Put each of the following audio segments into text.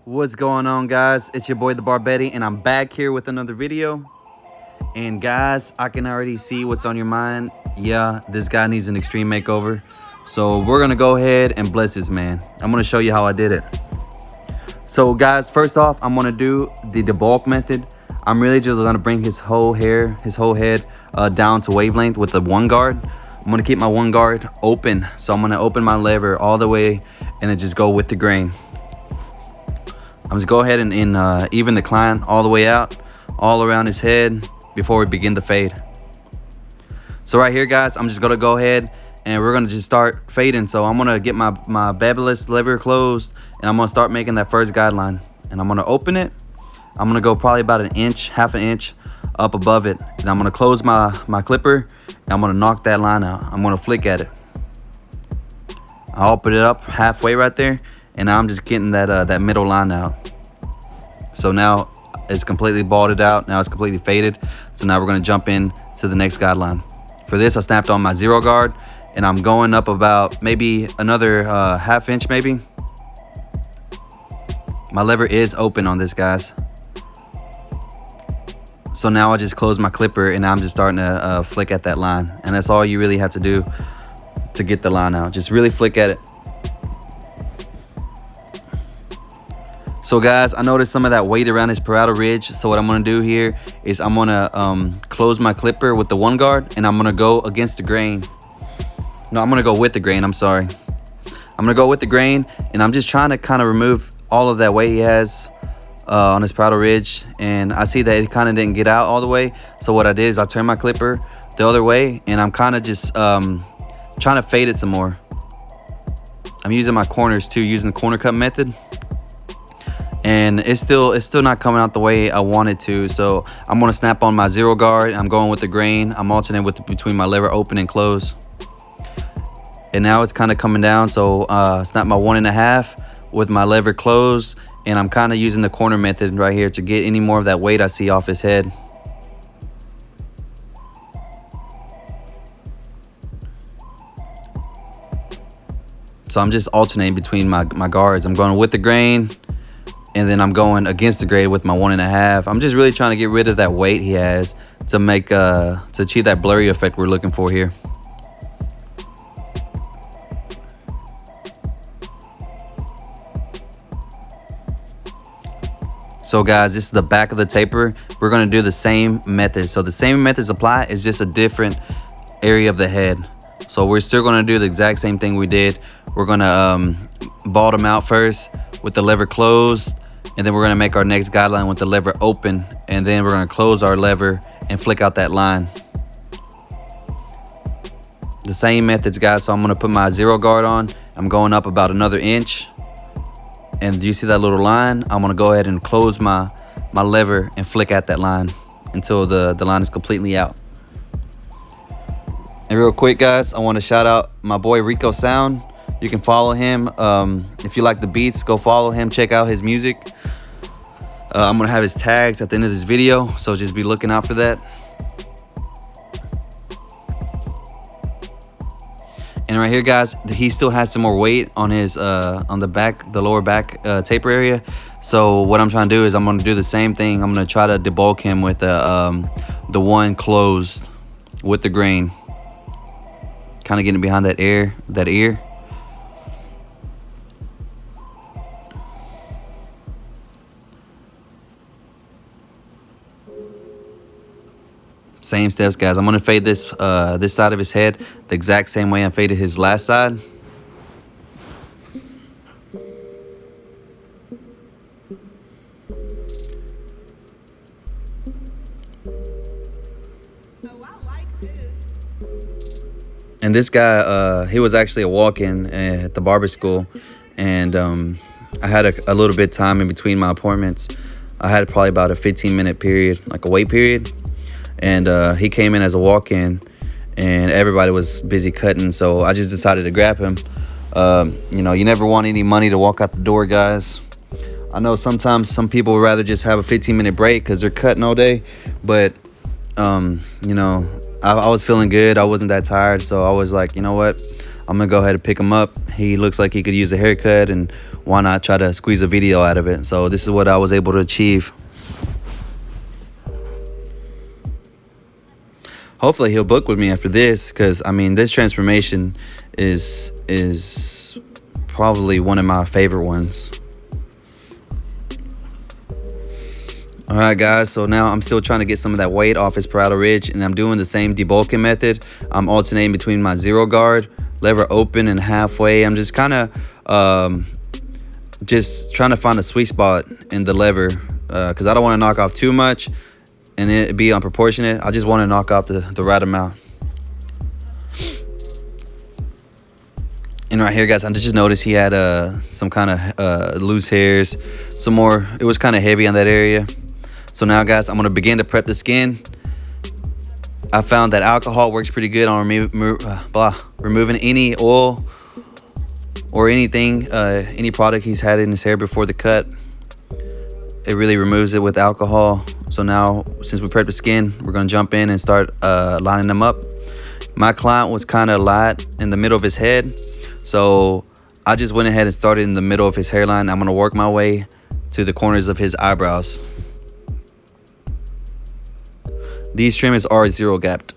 What's going on, guys? It's your boy the Barbetti, and I'm back here with another video. And guys, I can already see what's on your mind. Yeah, this guy needs an extreme makeover. So we're gonna go ahead and bless this man. I'm gonna show you how I did it. So guys, first off, I'm gonna do the debulk method. I'm really just gonna bring his whole head down to wavelength with the one guard. I'm gonna keep my one guard open. So I'm gonna open my lever all the way and then just go with the grain. I'm just go ahead and even the climb all the way out, all around his head before we begin the fade. So right here, guys, I'm just gonna go ahead and we're gonna just start fading. So I'm gonna get my Babyliss lever closed and I'm gonna start making that first guideline. And I'm gonna open it. I'm gonna go probably about an inch, half an inch up above it. And I'm gonna close my clipper and I'm gonna knock that line out. I'm gonna flick at it. I'll put it up halfway right there. And now I'm just getting that middle line out. So now it's completely balded out. Now it's completely faded. So now we're gonna jump in to the next guideline. For this, I snapped on my zero guard and I'm going up about maybe another half inch maybe. My lever is open on this, guys. So now I just close my clipper and I'm just starting to flick at that line. And that's all you really have to do to get the line out. Just really flick at it. So guys, I noticed some of that weight around his parietal ridge. So what I'm gonna do here is I'm gonna close my clipper with the one guard and I'm gonna go against the grain. No, I'm gonna go with the grain, I'm sorry. I'm gonna go with the grain and I'm just trying to kind of remove all of that weight he has on his parietal ridge. And I see that it kind of didn't get out all the way. So what I did is I turned my clipper the other way and I'm kind of just trying to fade it some more. I'm using my corners too, using the corner cut method. And it's still not coming out the way I want it to. So I'm gonna snap on my zero guard. I'm going with the grain. I'm alternating between my lever open and close. And now it's kind of coming down. So snap my 1.5 with my lever closed. And I'm kind of using the corner method right here to get any more of that weight I see off his head. So I'm just alternating between my guards. I'm going with the grain. And then I'm going against the grain with my 1.5. I'm just really trying to get rid of that weight he has to make to achieve that blurry effect we're looking for here. So guys, this is the back of the taper. We're gonna do the same method. So the same methods apply, it's just a different area of the head. So we're still gonna do the exact same thing we did. We're gonna bald him out first with the lever closed. And then we're gonna make our next guideline with the lever open. And then we're gonna close our lever and flick out that line. The same methods, guys. So I'm gonna put my zero guard on. I'm going up about another inch. And do you see that little line? I'm gonna go ahead and close my lever and flick at that line until the line is completely out. And real quick, guys, I wanna shout out my boy Rico Sound. You can follow him. If you like the beats, go follow him. Check out his music. I'm gonna have his tags at the end of this video, so just be looking out for that. And right here, guys, he still has some more weight on his on the lower back taper area. So what I'm trying to do is I'm gonna do the same thing. I'm gonna try to debulk him with the one closed with the grain, kind of getting behind that ear. Same steps, guys. I'm gonna fade this side of his head the exact same way I faded his last side. And this guy, he was actually a walk-in at the barber school, and I had a little bit of time in between my appointments. I had probably about a 15-minute period, like a wait period. And he came in as a walk-in and everybody was busy cutting, so I just decided to grab him. You know, you never want any money to walk out the door, guys. I know sometimes some people would rather just have a 15-minute break because they're cutting all day, but you know, I was feeling good. I wasn't that tired, so I was like, you know what, I'm gonna go ahead and pick him up. He looks like he could use a haircut, and why not try to squeeze a video out of it? So this is what I was able to achieve. Hopefully he'll book with me after this, because I mean, this transformation is probably one of my favorite ones. All right, guys, so now I'm still trying to get some of that weight off his parietal ridge, and I'm doing the same debulking method. I'm alternating between my zero guard, lever open, and halfway. I'm just kind of just trying to find a sweet spot in the lever, because I don't want to knock off too much and it be unproportionate. I just want to knock off the right amount. And right here, guys, I just noticed he had some kind of loose hairs, some more. It was kind of heavy on that area. So now, guys, I'm going to begin to prep the skin. I found that alcohol works pretty good on removing any oil or anything, any product he's had in his hair before the cut. It really removes it with alcohol. So now, since we prepped the skin, we're going to jump in and start lining them up. My client was kind of light in the middle of his head, so I just went ahead and started in the middle of his hairline. I'm going to work my way to the corners of his eyebrows. These trimmers are zero gapped.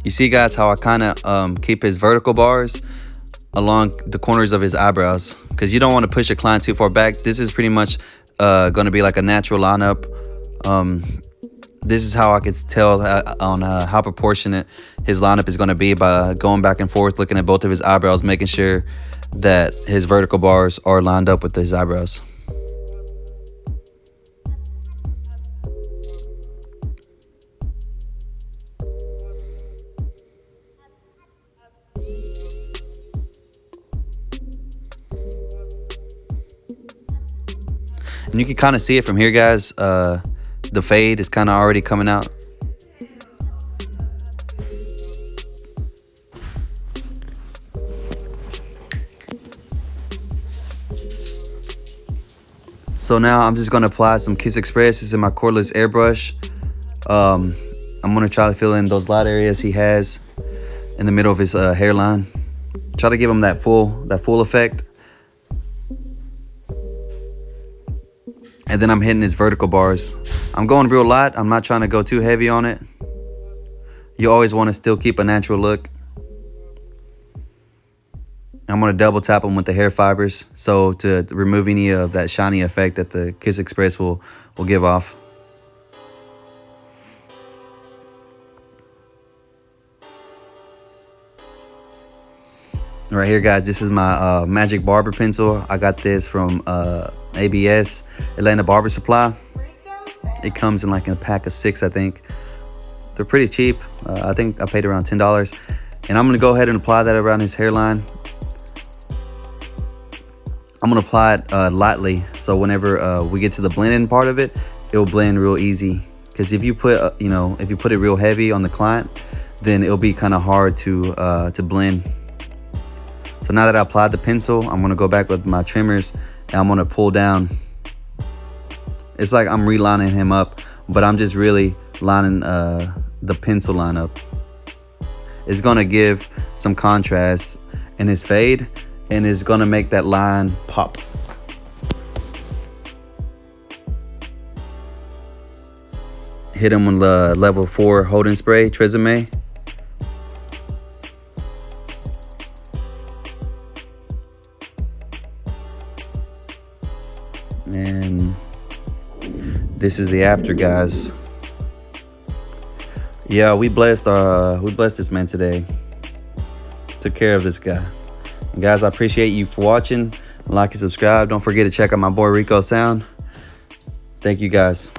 You see, guys, how I kind of keep his vertical bars along the corners of his eyebrows, because you don't want to push a client too far back. This is pretty much going to be like a natural lineup. This is how I could tell on how proportionate his lineup is going to be, by going back and forth, looking at both of his eyebrows, making sure that his vertical bars are lined up with his eyebrows. And you can kind of see it from here, guys. The fade is kind of already coming out. So now I'm just going to apply some Kiss Express. This is my cordless airbrush. I'm going to try to fill in those light areas he has in the middle of his hairline. Try to give him that full effect. And then I'm hitting his vertical bars. I'm going real light. I'm not trying to go too heavy on it. You always want to still keep a natural look. I'm going to double tap them with the hair fibers, so to remove any of that shiny effect that the Kiss Express will give off. Right here, guys, this is my Magic Barber pencil. I got this from ABS, Atlanta Barber Supply. It comes in like a pack of 6, I think. They're pretty cheap. I think I paid around $10. And I'm going to go ahead and apply that around his hairline. I'm going to apply it lightly, so whenever we get to the blending part of it, it will blend real easy. Because if you put if you put it real heavy on the client, then it'll be kind of hard to blend. So now that I applied the pencil, I'm going to go back with my trimmers and I'm going to pull down. It's like I'm relining him up, but I'm just really lining the pencil line up. It's going to give some contrast in his fade, and it's going to make that line pop. Hit him with the level 4 holding spray, Tresemme. And this is the after, guys. Yeah, we blessed this man today. Took care of this guy. And guys, I appreciate you for watching. Like and subscribe. Don't forget to check out my boy Rico Sound. Thank you, guys.